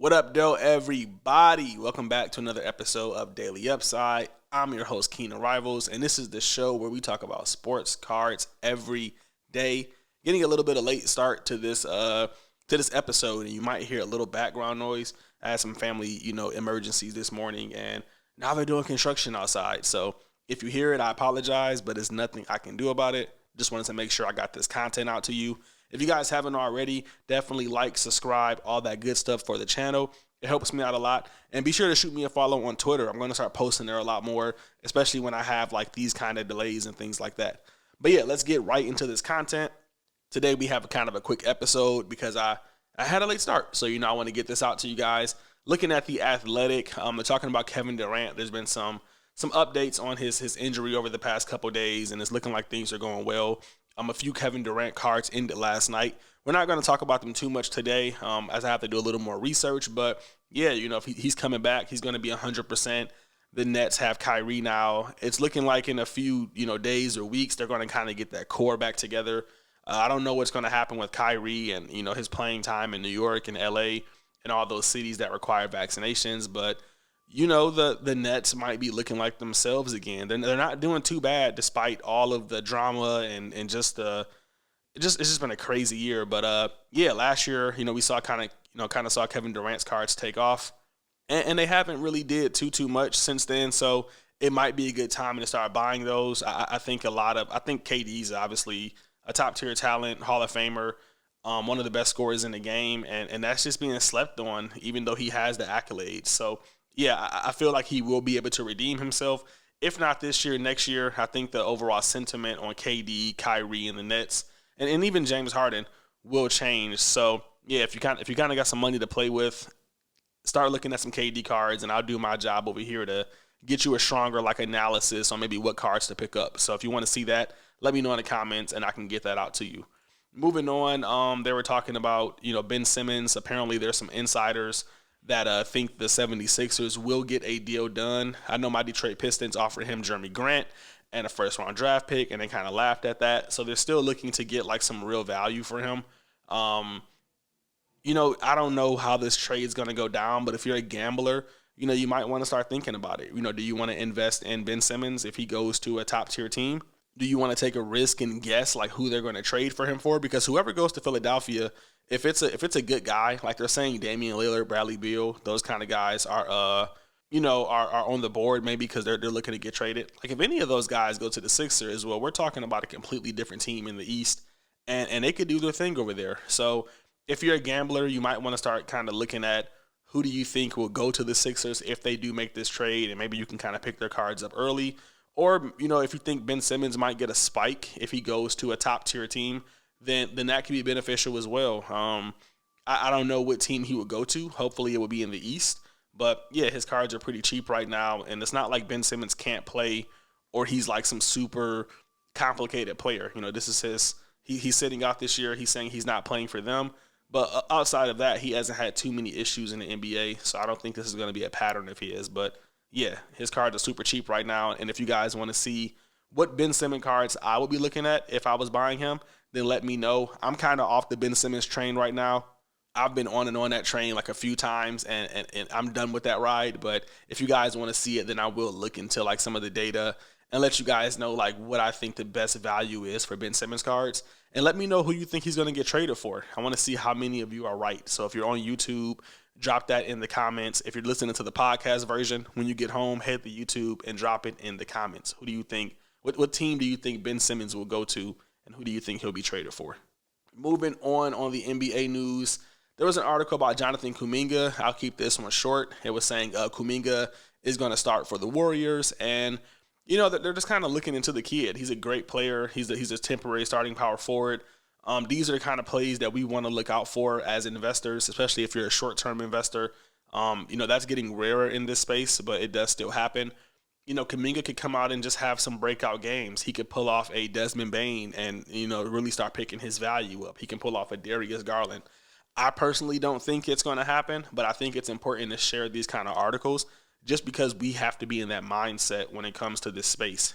What up, though, everybody? Welcome back to another episode of Daily Upside. I'm your host, Keenan Rivals, and this is the show where we talk about sports cards every day. Getting a little bit of late start to this episode, and you might hear a little background noise. I had some family, emergencies this morning, and now they're doing construction outside. So if you hear it, I apologize, but there's nothing I can do about it. Just wanted to make sure I got this content out to you. If you guys haven't already, definitely like, subscribe, all that good stuff for the channel. It helps me out a lot. And be sure to shoot me a follow on Twitter. I'm going to start posting there a lot more, especially when I have like these kind of delays and things like that. But yeah, let's get right into this content. Today we have a kind of a quick episode because I had a late start. So, I want to get this out to you guys. Looking at The Athletic, they're talking about Kevin Durant. There's been some updates on his injury over the past couple days, and it's looking like things are going well. A few Kevin Durant cards ended last night. We're not going to talk about them too much today, as I have to do a little more research. But yeah, if he's coming back, he's going to be 100%. The Nets have Kyrie now. It's looking like in a few days or weeks they're going to kind of get that core back together. I don't know what's going to happen with Kyrie and his playing time in New York and LA and all those cities that require vaccinations, but the Nets might be looking like themselves again. They're not doing too bad despite all of the drama and it's just been a crazy year. But last year, we saw kind of saw Kevin Durant's cards take off, and they haven't really did too much since then. So it might be a good time to start buying those. I think KD's obviously a top tier talent, Hall of Famer. One of the best scorers in the game, and that's just being slept on, even though he has the accolades. So yeah, I feel like he will be able to redeem himself. If not this year, next year. I think the overall sentiment on KD, Kyrie, and the Nets, and even James Harden will change. So yeah, if you kind of got some money to play with, start looking at some KD cards, and I'll do my job over here to get you a stronger analysis on maybe what cards to pick up. So if you want to see that, let me know in the comments, and I can get that out to you. Moving on, they were talking about Ben Simmons. Apparently, there's some insiders that think the 76ers will get a deal done. I know my Detroit Pistons offered him Jeremy Grant and a first-round draft pick, and they kind of laughed at that. So they're still looking to get some real value for him. I don't know how this trade is going to go down, but if you're a gambler, you might want to start thinking about it. Do you want to invest in Ben Simmons if he goes to a top-tier team? Do you want to take a risk and guess who they're going to trade for him for? Because whoever goes to Philadelphia, if it's a good guy, like they're saying Damian Lillard, Bradley Beal, those kind of guys are are on the board maybe because they're looking to get traded. If any of those guys go to the Sixers, well, we're talking about a completely different team in the East, and they could do their thing over there. So if you're a gambler, you might want to start kind of looking at who do you think will go to the Sixers if they do make this trade, and maybe you can kind of pick their cards up early. Or, if you think Ben Simmons might get a spike if he goes to a top-tier team, then that could be beneficial as well. I don't know what team he would go to. Hopefully it would be in the East. But, yeah, his cards are pretty cheap right now, and it's not like Ben Simmons can't play or he's some super complicated player. This is he's sitting out this year. He's saying he's not playing for them. But outside of that, he hasn't had too many issues in the NBA, so I don't think this is going to be a pattern if he is. But yeah, his cards are super cheap right now. And if you guys want to see what Ben Simmons cards I would be looking at if I was buying him, then let me know. I'm kind of off the Ben Simmons train right now. I've been on and on that train a few times, and I'm done with that ride. But if you guys want to see it, then I will look into some of the data and let you guys know what I think the best value is for Ben Simmons cards. And let me know who you think he's going to get traded for. I want to see how many of you are right. So if you're on YouTube, drop that in the comments. If you're listening to the podcast version, when you get home, head to YouTube and drop it in the comments. Who do you think, what team do you think Ben Simmons will go to, and who do you think he'll be traded for? Moving on the NBA news, there was an article about Jonathan Kuminga. I'll keep this one short. It was saying Kuminga is going to start for the Warriors, and they're just kind of looking into the kid. He's a great player. He's a temporary starting power forward. These are the kind of plays that we want to look out for as investors, especially if you're a short-term investor. That's getting rarer in this space, but it does still happen. Kuminga could come out and just have some breakout games. He could pull off a Desmond Bane and, really start picking his value up. He can pull off a Darius Garland. I personally don't think it's going to happen, but I think it's important to share these kind of articles just because we have to be in that mindset when it comes to this space.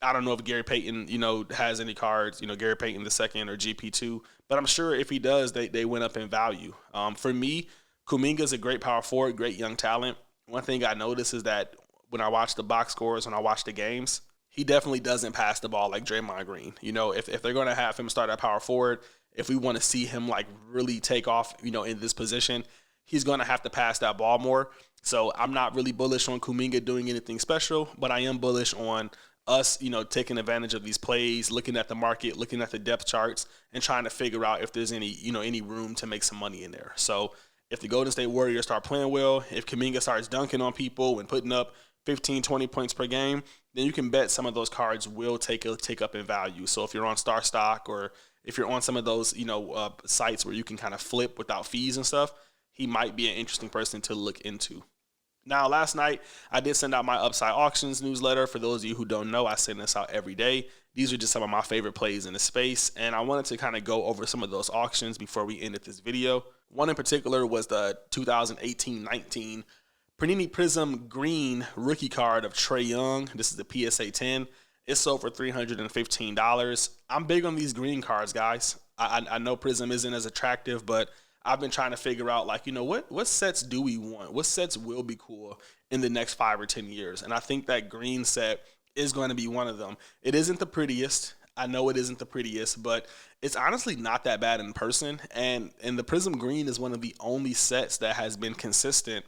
I don't know if Gary Payton, has any cards, Gary Payton II or GP2, but I'm sure if he does, they went up in value. For me, Kuminga's a great power forward, great young talent. One thing I noticed is that when I watch the box scores, when I watch the games, he definitely doesn't pass the ball like Draymond Green. If they're going to have him start at power forward, if we want to see him like really take off, in this position, he's going to have to pass that ball more. So I'm not really bullish on Kuminga doing anything special, but I am bullish on us, taking advantage of these plays, looking at the market, looking at the depth charts, and trying to figure out if there's any room to make some money in there. So if the Golden State Warriors start playing well, if Kuminga starts dunking on people and putting up 15, 20 points per game, then you can bet some of those cards will take up in value. So if you're on Star Stock or if you're on some of those, sites where you can kind of flip without fees and stuff, he might be an interesting person to look into. Now, last night, I did send out my Upside Auctions newsletter. For those of you who don't know, I send this out every day. These are just some of my favorite plays in the space, and I wanted to kind of go over some of those auctions before we ended this video. One in particular was the 2018-19 Panini Prism Green rookie card of Trae Young. This is the PSA 10. It sold for $315. I'm big on these green cards, guys. I know Prism isn't as attractive, but I've been trying to figure out, what sets do we want? What sets will be cool in the next 5 or 10 years? And I think that green set is going to be one of them. It isn't the prettiest. I know it isn't the prettiest, but it's honestly not that bad in person. And the Prism Green is one of the only sets that has been consistent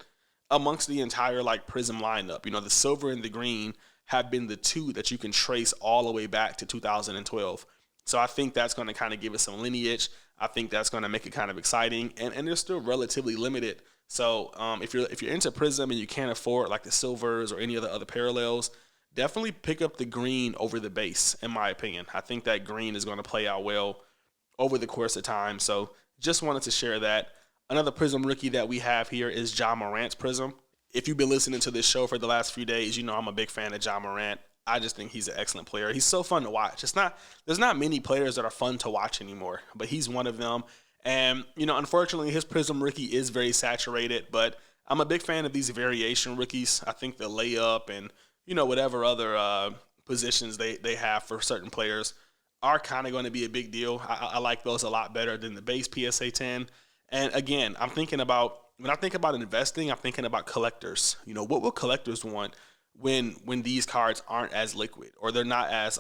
amongst the entire, Prism lineup. The silver and the green have been the two that you can trace all the way back to 2012. So I think that's going to kind of give us some lineage. I think that's going to make it kind of exciting, and they're still relatively limited. So if you're into Prism and you can't afford the silvers or any of the other parallels, definitely pick up the green over the base, in my opinion. I think that green is going to play out well over the course of time. So just wanted to share that. Another Prism rookie that we have here is Ja Morant's Prism. If you've been listening to this show for the last few days, I'm a big fan of Ja Morant. I just think he's an excellent player. He's so fun to watch. There's not many players that are fun to watch anymore, but he's one of them. And, unfortunately, his Prism rookie is very saturated, but I'm a big fan of these variation rookies. I think the layup and, whatever other positions they have for certain players are kind of going to be a big deal. I like those a lot better than the base PSA 10. And, again, when I think about investing, I'm thinking about collectors. What will collectors want when these cards aren't as liquid, or they're not as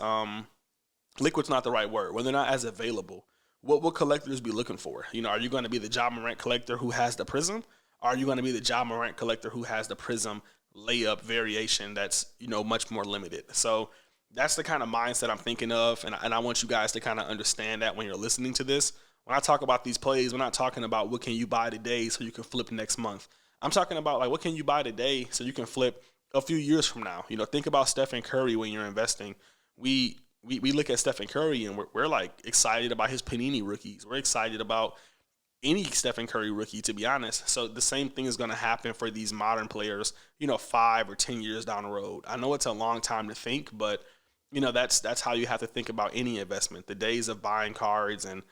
liquid's not the right word, when they're not as available? What will collectors be looking for? Are you going to be the Ja Morant collector who has the Prism? Or are you going to be the Ja Morant collector who has the Prism layup variation that's much more limited? So that's the kind of mindset I'm thinking of, and I want you guys to kind of understand that when you're listening to this. When I talk about these plays, we're not talking about what can you buy today so you can flip next month. I'm talking about what can you buy today so you can flip a few years from now. Think about Stephen Curry when you're investing. We look at Stephen Curry and we're excited about his Panini rookies. We're excited about any Stephen Curry rookie, to be honest. So the same thing is going to happen for these modern players, 5 or 10 years down the road. I know it's a long time to think, but that's how you have to think about any investment. The days of buying cards and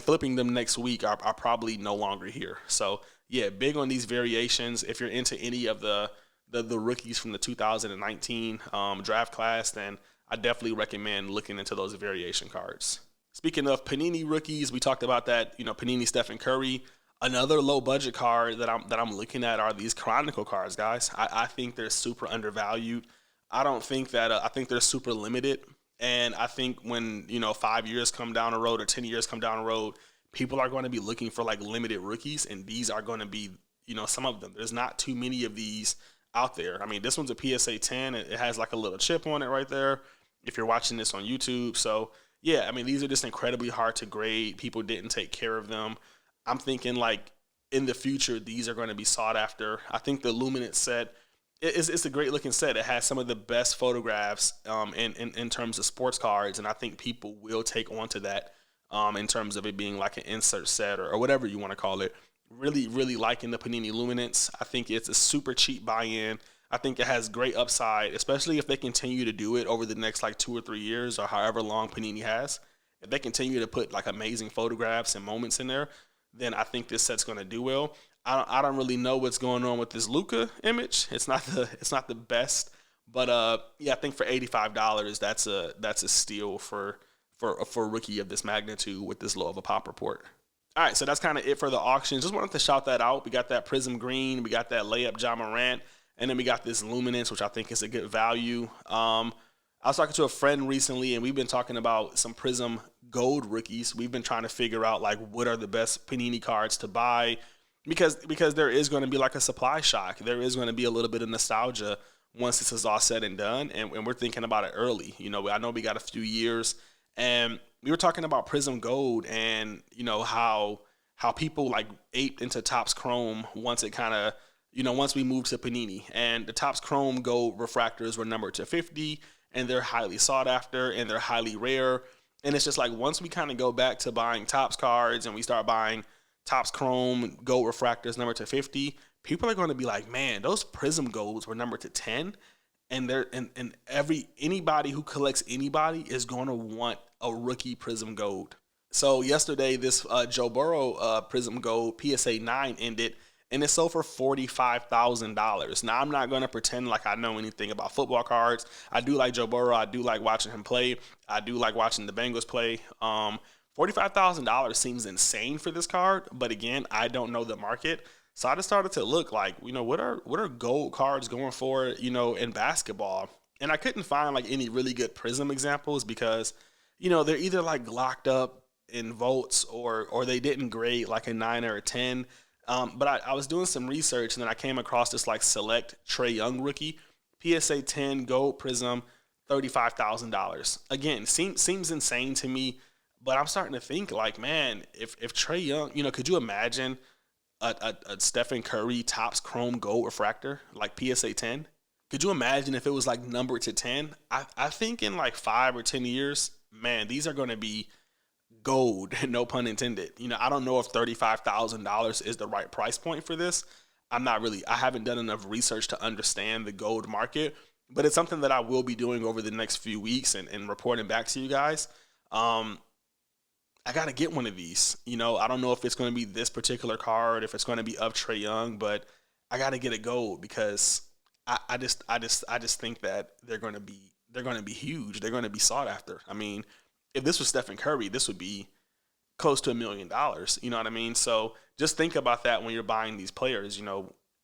flipping them next week are probably no longer here. So yeah, big on these variations. If you're into any of the rookies from the 2019 draft class, then I definitely recommend looking into those variation cards. Speaking of Panini rookies, we talked about that, Panini Stephen Curry. Another low budget card that I'm looking at are these Chronicle cards, guys. I think they're super undervalued. I don't think that I think they're super limited. And I think when 5 years come down the road or 10 years come down the road, people are going to be looking for limited rookies, and these are going to be some of them. There's not too many of these out there. I mean, this one's a PSA 10. It has a little chip on it right there if you're watching this on YouTube. So, yeah, I mean, these are just incredibly hard to grade. People didn't take care of them. I'm thinking, in the future, these are going to be sought after. I think the Luminance set, it's a great-looking set. It has some of the best photographs in terms of sports cards, and I think people will take on to that in terms of it being an insert set or whatever you want to call it. Really, really liking the Panini Luminance. I think it's a super cheap buy-in. I think it has great upside, especially if they continue to do it over the next 2 or 3 years or however long Panini has. If they continue to put amazing photographs and moments in there, then I think this set's going to do well. I don't really know what's going on with this Luka image. It's not the best, but yeah, I think for $85, that's a steal for a rookie of this magnitude with this low of a pop report. All right, so that's kind of it for the auction. Just wanted to shout that out. We got that Prism Green, we got that layup Ja Morant, and then we got this Luminance, which I think is a good value. I was talking to a friend recently, and we've been talking about some Prism Gold rookies. We've been trying to figure out like what are the best Panini cards to buy because there is going to be like a supply shock. There is going to be a little bit of nostalgia once this is all said and done, and we're thinking about it early. I know we got a few years, and we were talking about Prism Gold, and how people like aped into Topps Chrome once it kind of once we moved to Panini, and the Topps Chrome Gold refractors were numbered to 50, and they're highly sought after and they're highly rare. And it's just like once we kind of go back to buying Topps cards and we start buying Topps Chrome Gold refractors numbered to 50, people are going to be like, man, those Prism Golds were numbered to 10, and they're and anybody who collects anybody is going to want a rookie Prism Gold. So yesterday, this Joe Burrow Prism Gold PSA 9 ended, and it sold for $45,000. Now, I'm not going to pretend like I know anything about football cards. I do like Joe Burrow. I do like watching him play. I do like watching the Bengals play. $45,000 seems insane for this card, but again, I don't know the market. So I just started to look like, what are gold cards going for, in basketball? And I couldn't find like any really good Prism examples because, they're either like locked up in votes or they didn't grade like a 9 or a 10. But I was doing some research, and then I came across this like select Trae Young rookie, PSA 10 Gold Prism, $35,000. Again, seems insane to me, but I'm starting to think like, man, if Trae Young, could you imagine a Stephen Curry Topps Chrome Gold refractor like PSA 10? Could you imagine if it was like numbered to 10? I think in like 5 or 10 years, man, these are going to be gold, no pun intended. I don't know if $35,000 is the right price point for this. I haven't done enough research to understand the gold market, but it's something that I will be doing over the next few weeks and reporting back to you guys. I got to get one of these. I don't know if it's going to be this particular card, if it's going to be of Trae Young, but I got to get a gold because I just think that they're going to be huge. They're going to be sought after. I mean, if this was Stephen Curry, this would be close to $1 million. You know what I mean? So just think about that when you're buying these players.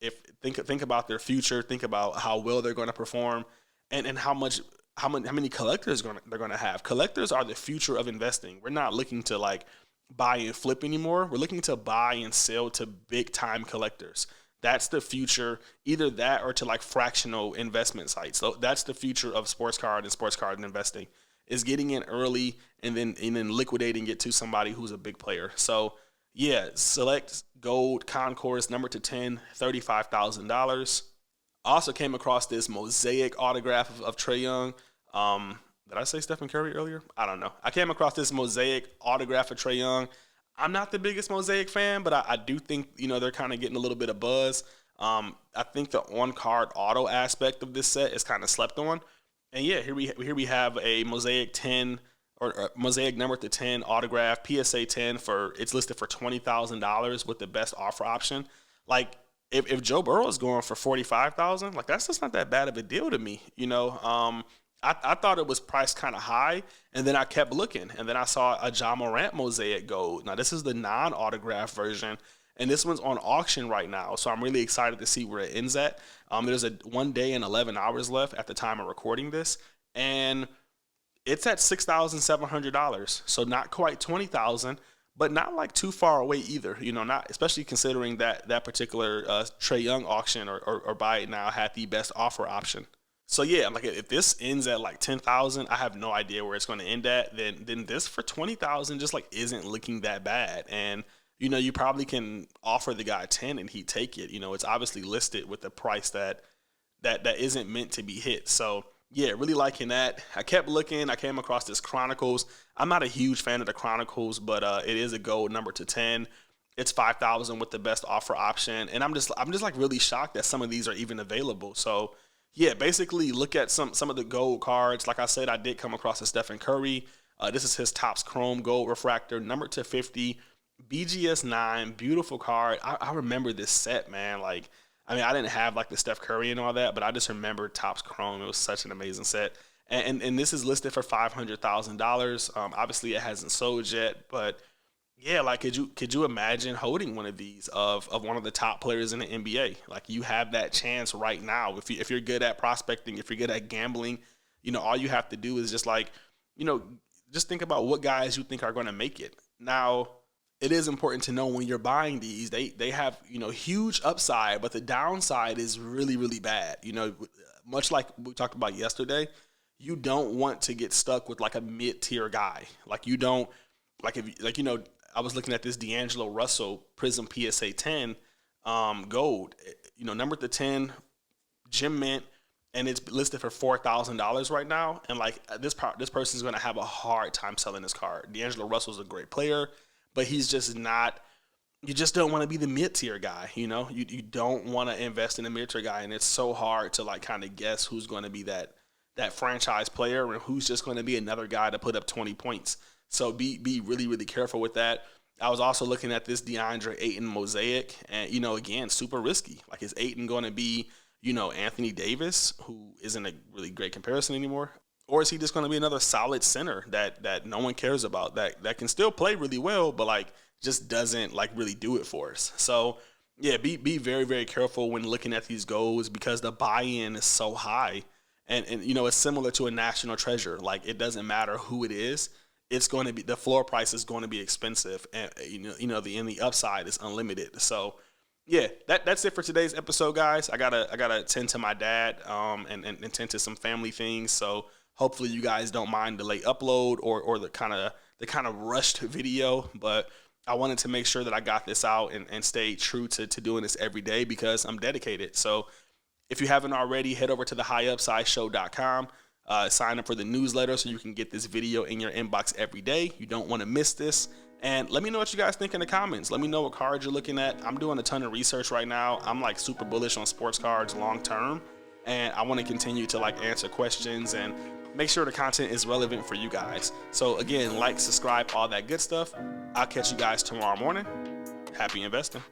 If think about their future, think about how well they're going to perform, and how many collectors they're going to have. Collectors are the future of investing. We're not looking to like buy and flip anymore. We're looking to buy and sell to big time collectors. That's the future, either that or to like fractional investment sites. So that's the future of sports card investing, is getting in early and then liquidating it to somebody who's a big player. So yeah, select gold concourse number to 10, $35,000. I also came across this Mosaic autograph of Trae Young. Did I say Stephen Curry earlier? I don't know. I came across this Mosaic autograph of Trae Young. I'm not the biggest Mosaic fan, but I do think, they're kind of getting a little bit of buzz. I think the on-card auto aspect of this set is kind of slept on. And yeah, here we have a Mosaic 10 or Mosaic number to 10 autograph, PSA 10 it's listed for $20,000 with the best offer option. Like if Joe Burrow is going for $45,000, like that's just not that bad of a deal to me. I thought it was priced kind of high, and then I kept looking, and then I saw a Ja Morant Mosaic Gold. Now this is the non-autograph version, and this one's on auction right now, so I'm really excited to see where it ends at. There's 1 day and 11 hours left at the time of recording this, and it's at $6,700. So not quite $20,000, but not like too far away either. Not especially considering that particular Trae Young auction or buy it now had the best offer option. So yeah, like if this ends at like 10,000, I have no idea where it's going to end at. Then this for 20,000 just like isn't looking that bad, and you probably can offer the guy 10 and he'd take it. It's obviously listed with a price that isn't meant to be hit. So yeah, really liking that. I kept looking. I came across this Chronicles. I'm not a huge fan of the Chronicles, but it is a gold number to 10. It's 5,000 with the best offer option, and I'm just like really shocked that some of these are even available. So yeah, basically look at some of the gold cards. Like I said, I did come across a Stephen Curry. This is his Topps Chrome Gold Refractor, number to 50, BGS 9, beautiful card. I remember this set, man. Like, I mean, I didn't have like the Steph Curry and all that, but I just remember Topps Chrome. It was such an amazing set. And this is listed for $500,000. Obviously, it hasn't sold yet, but Yeah, like could you imagine holding one of these of one of the top players in the NBA? Like you have that chance right now. If you're good at prospecting, if you're good at gambling, all you have to do is just like, you know, just think about what guys you think are going to make it. Now, it is important to know when you're buying these, they have, huge upside, but the downside is really really bad. Much like we talked about yesterday, you don't want to get stuck with like a mid-tier guy. Like you don't like if like I was looking at this D'Angelo Russell Prism PSA 10 gold, number to 10, gem mint, and it's listed for $4,000 right now. And like this person's going to have a hard time selling this card. D'Angelo Russell's a great player, but he's just not. You just don't want to be the mid-tier guy, you don't want to invest in a mid-tier guy, and it's so hard to like kind of guess who's going to be that franchise player and who's just going to be another guy to put up 20 points. So be really really careful with that. I was also looking at this Deandre Ayton Mosaic, and again, super risky. Like, is Ayton going to be Anthony Davis, who isn't a really great comparison anymore, or is he just going to be another solid center that no one cares about, that can still play really well, but like just doesn't like really do it for us? So yeah, be very very careful when looking at these goals, because the buy-in is so high, and it's similar to a national treasure. Like, it doesn't matter who it is. It's going to be, the floor price is going to be expensive, and the upside is unlimited. So yeah, that's it for today's episode, guys. I gotta tend to my dad and tend to some family things. So hopefully you guys don't mind the late upload or the kind of rushed video, but I wanted to make sure that I got this out and stay true to doing this every day, because I'm dedicated. So if you haven't already, head over to the highupsideshow.com. Sign up for the newsletter so you can get this video in your inbox every day. You don't want to miss this. And let me know what you guys think in the comments. Let me know what cards you're looking at. I'm doing a ton of research right now. I'm like super bullish on sports cards long term, and I want to continue to like answer questions and make sure the content is relevant for you guys. So again, like, subscribe, all that good stuff. I'll catch you guys tomorrow morning. Happy investing.